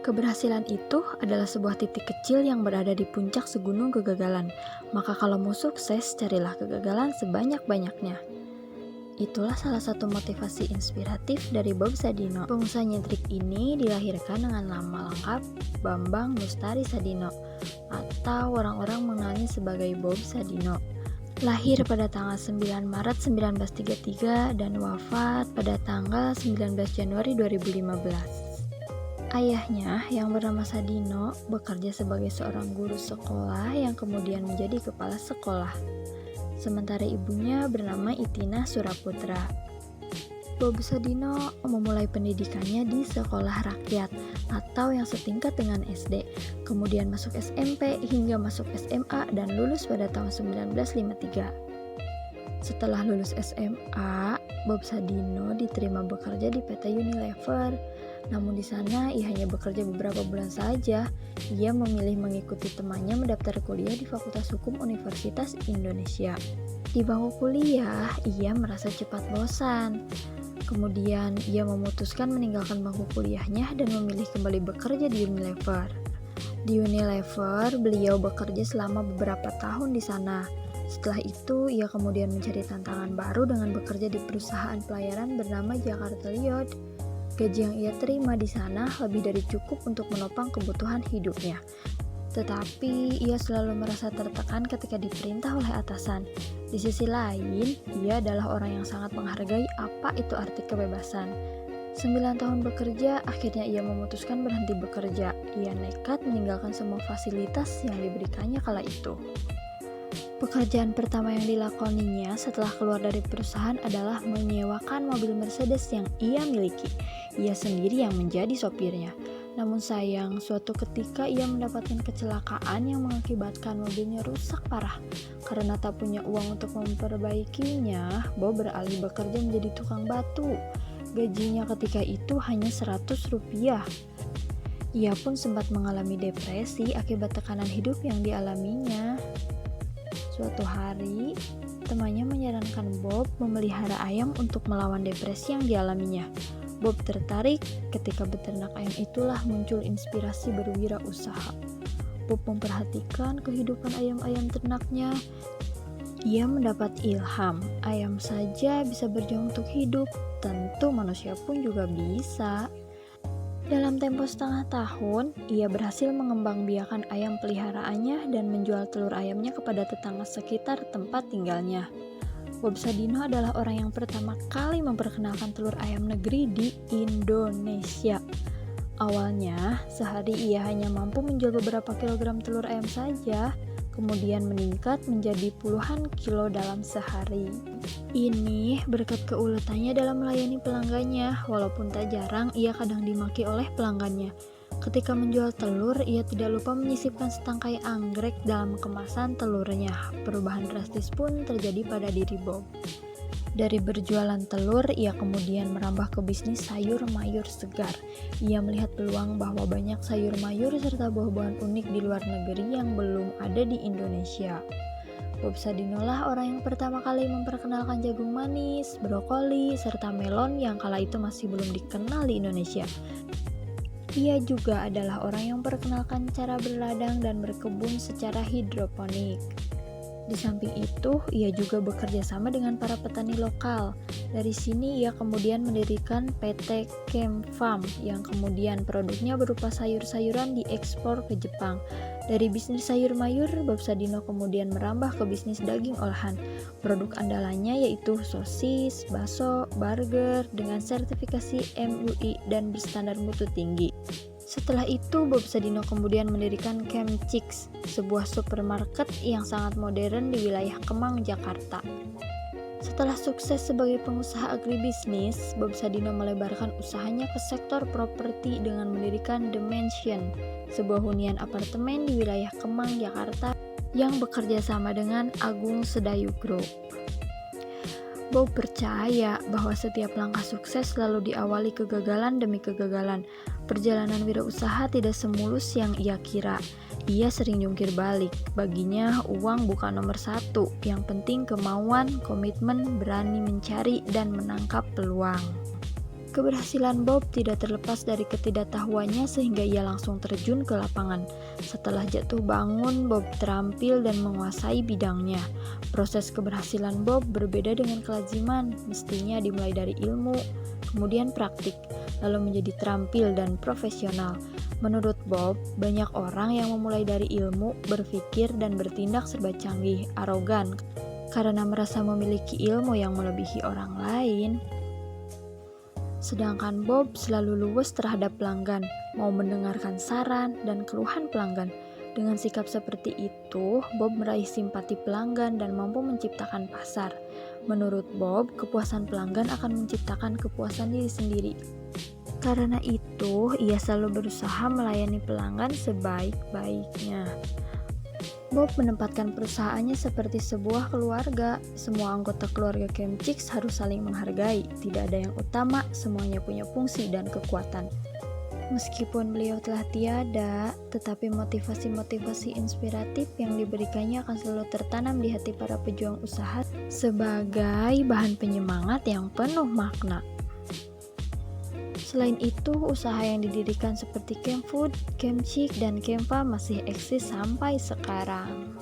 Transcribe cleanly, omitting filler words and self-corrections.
Keberhasilan itu adalah sebuah titik kecil yang berada di puncak segunung kegagalan. Maka kalau mau sukses, carilah kegagalan sebanyak-banyaknya. Itulah salah satu motivasi inspiratif dari Bob Sadino. Pengusaha nyentrik ini dilahirkan dengan nama lengkap Bambang Mustari Sadino, atau orang-orang mengenalnya sebagai Bob Sadino. Lahir pada tanggal 9 Maret 1933 dan wafat pada tanggal 19 Januari 2015. Ayahnya yang bernama Sadino bekerja sebagai seorang guru sekolah yang kemudian menjadi kepala sekolah. Sementara ibunya bernama Itina Suraputra. Bob Sadino memulai pendidikannya di sekolah rakyat atau yang setingkat dengan SD, kemudian masuk SMP hingga masuk SMA dan lulus pada tahun 1953. Setelah lulus SMA, Bob Sadino diterima bekerja di PT Unilever. Namun di sana ia hanya bekerja beberapa bulan saja. Ia memilih mengikuti temannya mendaftar kuliah di Fakultas Hukum Universitas Indonesia. Di bangku kuliah, ia merasa cepat bosan. Kemudian ia memutuskan meninggalkan bangku kuliahnya dan memilih kembali bekerja di Unilever. Di Unilever, beliau bekerja selama beberapa tahun di sana. Setelah itu, ia kemudian mencari tantangan baru dengan bekerja di perusahaan pelayaran bernama Jakarta Liod. Gaji yang ia terima di sana lebih dari cukup untuk menopang kebutuhan hidupnya. Tetapi ia selalu merasa tertekan ketika diperintah oleh atasan. Di sisi lain, ia adalah orang yang sangat menghargai apa itu arti kebebasan. 9 tahun bekerja, akhirnya ia memutuskan berhenti bekerja. Ia nekat meninggalkan semua fasilitas yang diberikannya kala itu. Pekerjaan pertama yang dilakoninya setelah keluar dari perusahaan adalah menyewakan mobil Mercedes yang ia miliki. Ia sendiri yang menjadi sopirnya. Namun sayang, suatu ketika ia mendapatkan kecelakaan yang mengakibatkan mobilnya rusak parah. Karena tak punya uang untuk memperbaikinya, Bob beralih bekerja menjadi tukang batu. Gajinya ketika itu hanya 100 rupiah. Ia pun sempat mengalami depresi akibat tekanan hidup yang dialaminya. Suatu hari, temannya menyarankan Bob memelihara ayam untuk melawan depresi yang dialaminya. Bob tertarik, ketika beternak ayam itulah muncul inspirasi berwirausaha. Bob memperhatikan kehidupan ayam-ayam ternaknya. Ia mendapat ilham, ayam saja bisa berjuang untuk hidup, tentu manusia pun juga bisa. Dalam tempo setengah tahun, ia berhasil mengembangbiakan ayam peliharaannya dan menjual telur ayamnya kepada tetangga sekitar tempat tinggalnya. Bob Sadino adalah orang yang pertama kali memperkenalkan telur ayam negeri di Indonesia. Awalnya, sehari ia hanya mampu menjual beberapa kilogram telur ayam saja, kemudian meningkat menjadi puluhan kilo dalam sehari. Ini berkat keuletannya dalam melayani pelanggannya, walaupun tak jarang ia kadang dimaki oleh pelanggannya. Ketika menjual telur, ia tidak lupa menyisipkan setangkai anggrek dalam kemasan telurnya. Perubahan drastis pun terjadi pada diri Bob. Dari berjualan telur, ia kemudian merambah ke bisnis sayur mayur segar. Ia melihat peluang bahwa banyak sayur mayur serta buah-buahan unik di luar negeri yang belum ada di Indonesia. Bob Sadino lah orang yang pertama kali memperkenalkan jagung manis, brokoli, serta melon yang kala itu masih belum dikenal di Indonesia. Ia juga adalah orang yang memperkenalkan cara berladang dan berkebun secara hidroponik. Di samping itu, ia juga bekerja sama dengan para petani lokal. Dari sini ia kemudian mendirikan PT Chem Farm yang kemudian produknya berupa sayur-sayuran diekspor ke Jepang. Dari bisnis sayur mayur, Bob Sadino kemudian merambah ke bisnis daging olahan. Produk andalannya yaitu sosis, bakso, burger dengan sertifikasi MUI dan berstandar mutu tinggi. Setelah itu, Bob Sadino kemudian mendirikan Chemchicks, sebuah supermarket yang sangat modern di wilayah Kemang, Jakarta. Setelah sukses sebagai pengusaha agribisnis, Bob Sadino melebarkan usahanya ke sektor properti dengan mendirikan The Mansion, sebuah hunian apartemen di wilayah Kemang, Jakarta yang bekerja sama dengan Agung Sedayu Group. Bob percaya bahwa setiap langkah sukses selalu diawali kegagalan demi kegagalan. Perjalanan wirausaha tidak semulus yang ia kira. Ia sering jungkir balik. Baginya, uang bukan nomor satu. Yang penting kemauan, komitmen, berani mencari, dan menangkap peluang. Keberhasilan Bob tidak terlepas dari ketidaktahuannya sehingga ia langsung terjun ke lapangan. Setelah jatuh bangun, Bob terampil dan menguasai bidangnya. Proses keberhasilan Bob berbeda dengan kelaziman, mestinya dimulai dari ilmu, kemudian praktik, lalu menjadi terampil dan profesional. Menurut Bob, banyak orang yang memulai dari ilmu, berpikir, dan bertindak serba canggih, arogan, karena merasa memiliki ilmu yang melebihi orang lain. Sedangkan Bob selalu luwes terhadap pelanggan, mau mendengarkan saran dan keluhan pelanggan. Dengan sikap seperti itu, Bob meraih simpati pelanggan dan mampu menciptakan pasar. Menurut Bob, kepuasan pelanggan akan menciptakan kepuasan diri sendiri. Karena itu, ia selalu berusaha melayani pelanggan sebaik-baiknya. Bob menempatkan perusahaannya seperti sebuah keluarga. Semua anggota keluarga Camp Chicks harus saling menghargai. Tidak ada yang utama, semuanya punya fungsi dan kekuatan. Meskipun beliau telah tiada, tetapi motivasi-motivasi inspiratif yang diberikannya akan selalu tertanam di hati para pejuang usaha sebagai bahan penyemangat yang penuh makna. Selain itu, usaha yang didirikan seperti Camp Food, Camp Chick, dan Campa masih eksis sampai sekarang.